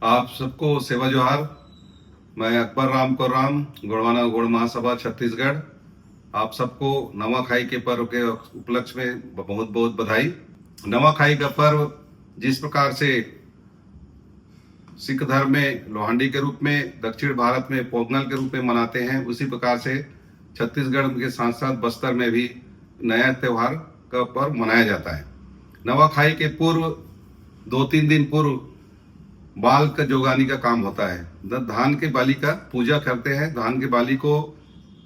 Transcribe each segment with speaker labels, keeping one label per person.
Speaker 1: आप सबको सेवा जोहार। मैं अकबर राम को राम गोड़वाना गौड़ महासभा छत्तीसगढ़। आप सबको नवाखाई के पर्व के उपलक्ष्य में बहुत बहुत बधाई। नवाखाई का पर्व जिस प्रकार से सिख धर्म में लोहांडी के रूप में, दक्षिण भारत में पोंगल के रूप में मनाते हैं, उसी प्रकार से छत्तीसगढ़ के साथ साथ बस्तर में भी नया त्यौहार का पर्व मनाया जाता है। नवाखाई के पूर्व 2-3 दिन पूर्व बाल का जोगानी का काम होता है। धान के बाली का पूजा करते हैं। धान के बाली को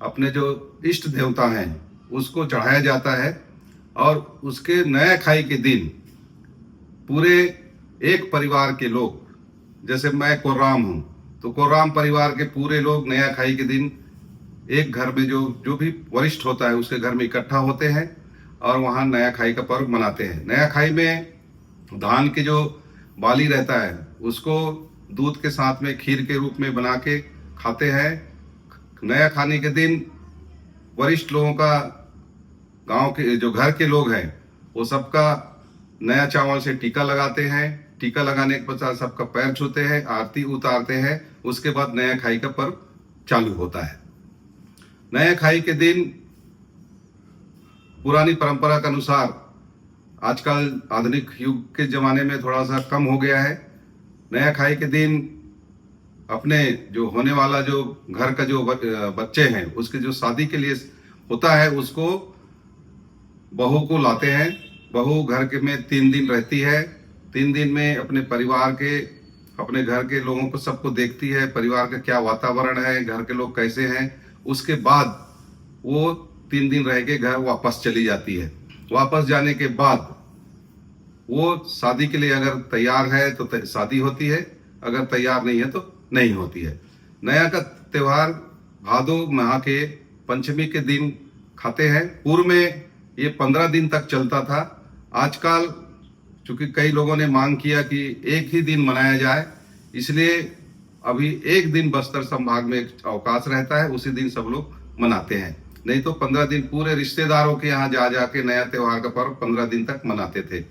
Speaker 1: अपने जो इष्ट देवता हैं उसको चढ़ाया जाता है और उसके नया खाई के दिन पूरे एक परिवार के लोग, जैसे मैं कोर्राम हूँ तो कोर्राम परिवार के पूरे लोग नया खाई के दिन एक घर में जो भी वरिष्ठ होता है उसके घर में इकट्ठा होते हैं और वहाँ नया खाई का पर्व मनाते हैं। नया खाई में धान के जो बाली रहता है उसको दूध के साथ में खीर के रूप में बना के खाते हैं। नया खाने के दिन वरिष्ठ लोगों का, गांव के जो घर के लोग हैं वो सबका नया चावल से टीका लगाते हैं। टीका लगाने के पश्चात सबका पैर छूते हैं, आरती उतारते हैं। उसके बाद नया खाई का पर्व चालू होता है। नया खाई के दिन पुरानी परंपरा के अनुसार, आजकल आधुनिक युग के जमाने में थोड़ा सा कम हो गया है, नया खाई के दिन अपने जो होने वाला जो घर का जो बच्चे हैं उसके जो शादी के लिए होता है उसको बहू को लाते हैं। बहू घर के में 3 दिन रहती है। 3 दिन में अपने परिवार के, अपने घर के लोगों को सबको देखती है, परिवार का क्या वातावरण है, घर के लोग कैसे हैं। उसके बाद वो 3 दिन रह के घर वापस चली जाती है। वापस जाने के बाद वो शादी के लिए अगर तैयार है तो शादी होती है, अगर तैयार नहीं है तो नहीं होती है। नया का त्योहार भादो माह के पंचमी के दिन खाते हैं। पूर्व में ये 15 दिन तक चलता था। आजकल चूंकि कई लोगों ने मांग किया कि एक ही दिन मनाया जाए, इसलिए अभी एक दिन बस्तर संभाग में अवकाश रहता है, उसी दिन सब लोग मनाते हैं। नहीं तो 15 दिन पूरे रिश्तेदारों के यहाँ जा जाके नया त्योहार का पर्व 15 दिन तक मनाते थे।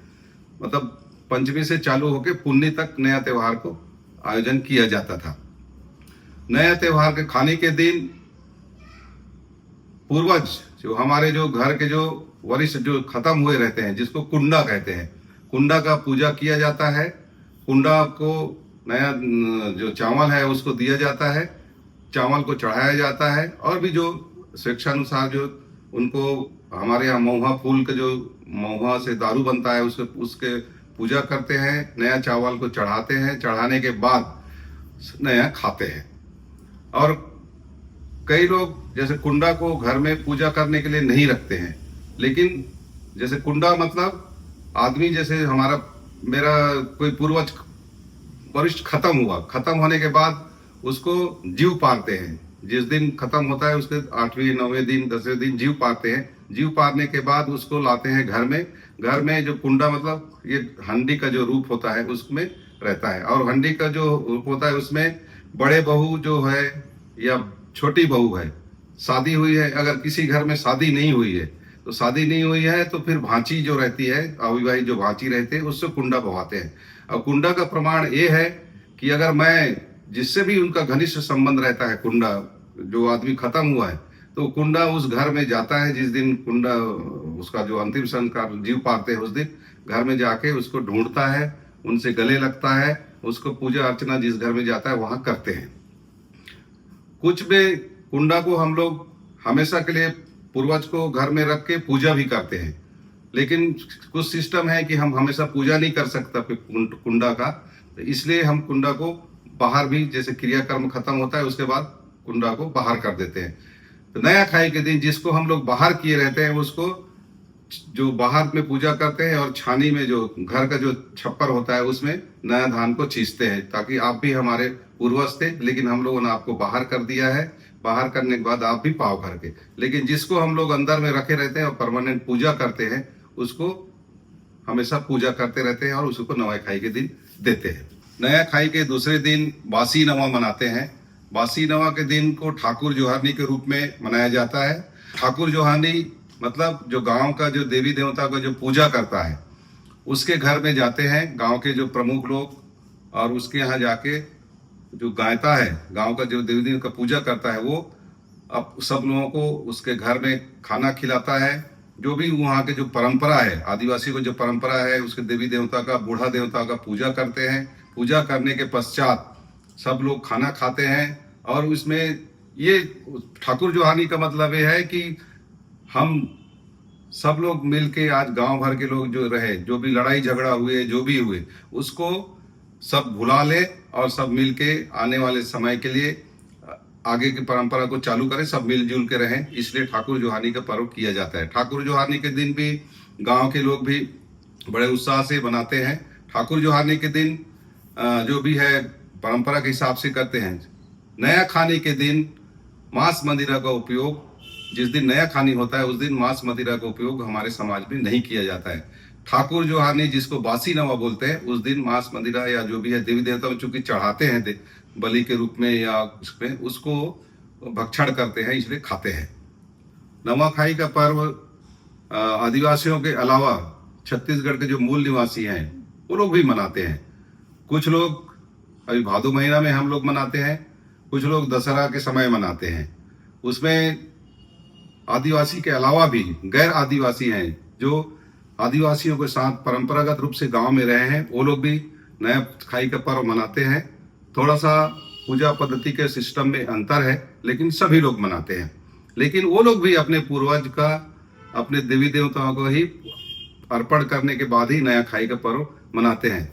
Speaker 1: मतलब पंचमी से चालू होके पुन्नी तक नया त्योहार को आयोजन किया जाता था। नया त्योहार के खाने के दिन पूर्वज जो हमारे जो घर के जो वरिष्ठ जो खत्म हुए रहते हैं, जिसको कुंडा कहते हैं, कुंडा का पूजा किया जाता है। कुंडा को नया जो चावल है उसको दिया जाता है, चावल को चढ़ाया जाता है। और भी जो स्वेच्छानुसार जो उनको, हमारे यहाँ महुआ फूल का जो महुआ से दारू बनता है उसके पूजा करते हैं, नया चावल को चढ़ाते हैं। चढ़ाने के बाद नया खाते हैं। और कई लोग जैसे कुंडा को घर में पूजा करने के लिए नहीं रखते हैं, लेकिन जैसे कुंडा मतलब आदमी, जैसे मेरा कोई पूर्वज वरिष्ठ खत्म हुआ, खत्म होने के बाद उसको जीव पारते हैं। जिस दिन खत्म होता है उसके 8वें 9वें दिन 10वें दिन जीव पारते हैं। जीव पारने के बाद उसको लाते हैं घर में। घर में जो कुंडा मतलब ये हंडी का जो रूप होता है उसमें रहता है। और हंडी का जो रूप होता है उसमें बड़े बहू जो है या छोटी बहू है, शादी हुई है, अगर किसी घर में शादी नहीं हुई है तो शादी नहीं हुई है तो फिर भांची जो रहती है, अविवाहित जो भांची रहते हैं, उससे कुंडा बहाते हैं। और कुंडा का प्रमाण ये है कि अगर मैं जिससे भी उनका घनिष्ठ संबंध रहता है, कुंडा जो आदमी खत्म हुआ है, तो कुंडा उस घर में जाता है। जिस दिन कुंडा उसका जो अंतिम संस्कार जीव पाते हैं उस दिन घर में जाके उसको ढूंढता है, उनसे गले लगता है, उसको पूजा अर्चना जिस घर में जाता है वहां करते हैं। कुछ में कुंडा को हम लोग हमेशा के लिए पूर्वज को घर में रख के पूजा भी करते हैं, लेकिन कुछ सिस्टम है कि हम हमेशा पूजा नहीं कर सकता कुंडा का, तो इसलिए हम कुंडा को बाहर भी, जैसे क्रियाकर्म खत्म होता है उसके बाद कुंडा को बाहर कर देते हैं। तो नया खाई के दिन जिसको हम लोग बाहर किए रहते हैं उसको जो बाहर में पूजा करते हैं, और छानी में जो घर का जो छप्पर होता है उसमें नया धान को चीसते हैं, ताकि आप भी हमारे पूर्वज थे, लेकिन हम लोगों ने आपको बाहर कर दिया है। बाहर करने के बाद आप भी पाव करके, लेकिन जिसको हम लोग अंदर में रखे रहते हैं और परमानेंट पूजा करते हैं उसको हमेशा पूजा करते रहते हैं और उसको नवा खाई के दिन देते हैं। नया खाई के दूसरे दिन बासी नवा मनाते हैं। बासी नवा के दिन को ठाकुर जोहारनी के रूप में मनाया जाता है। ठाकुर जोहारनी मतलब जो गांव का जो देवी देवता का जो पूजा करता है उसके घर में जाते हैं। गांव के जो प्रमुख लोग और उसके यहाँ जाके जो गायता है, गांव का जो देवी देवता का पूजा करता है, वो अब सब लोगों को उसके घर में खाना खिलाता है। जो भी वहाँ के जो परंपरा है, आदिवासी को जो परंपरा है, उसके देवी देवता का, बूढ़ा देवता का पूजा करते हैं। पूजा करने के पश्चात सब लोग खाना खाते हैं। और उसमें ये ठाकुर जोहानी का मतलब ये है कि हम सब लोग मिलके आज गांव भर के लोग जो रहे, जो भी लड़ाई झगड़ा हुए, जो भी हुए, उसको सब भुला ले और सब मिलके आने वाले समय के लिए आगे की परंपरा को चालू करें, सब मिलजुल के रहें। इसलिए ठाकुर जोहानी का पर्व किया जाता है। ठाकुर जोहानी के दिन भी गांव के लोग भी बड़े उत्साह से मनाते हैं। ठाकुर जोहानी के दिन जो भी है परंपरा के हिसाब से करते हैं। नया खाने के दिन मांस मदिरा का उपयोग, जिस दिन नया खानी होता है उस दिन मांस मदिरा का उपयोग हमारे समाज में नहीं किया जाता है। ठाकुर जोहानी, जिसको बासी नवा बोलते हैं, उस दिन मांस मदिरा या जो भी है देवी देवता में चूंकि चढ़ाते हैं बलि के रूप में या उसमें, उसको भक्षण करते हैं, इसलिए खाते हैं। नवाखाई का पर्व आदिवासियों के अलावा छत्तीसगढ़ के जो मूल निवासी हैं वो लोग भी मनाते हैं। कुछ लोग अभी भादो महीना में हम लोग मनाते हैं, कुछ लोग दशहरा के समय मनाते हैं। उसमें आदिवासी के अलावा भी गैर आदिवासी हैं जो आदिवासियों के साथ परंपरागत रूप से गांव में रहे हैं, वो लोग भी नया खाई का पर्व मनाते हैं। थोड़ा सा पूजा पद्धति के सिस्टम में अंतर है, लेकिन सभी लोग मनाते हैं। लेकिन वो लोग भी अपने पूर्वज का, अपने देवी देवताओं को ही अर्पण करने के बाद ही नया खाई का पर्व मनाते हैं।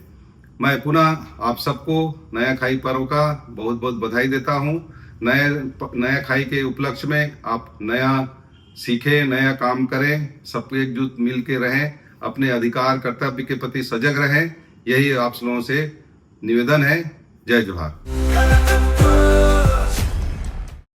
Speaker 1: मैं पुनः आप सबको नया खाई पर्व का बहुत बहुत बधाई देता हूँ। नया खाई के उपलक्ष्य में आप नया सीखें, नया काम करें, सब एकजुट मिल के रहें, अपने अधिकार कर्तव्य के प्रति सजग रहें। यही आप लोगों से निवेदन है। जय जोहार।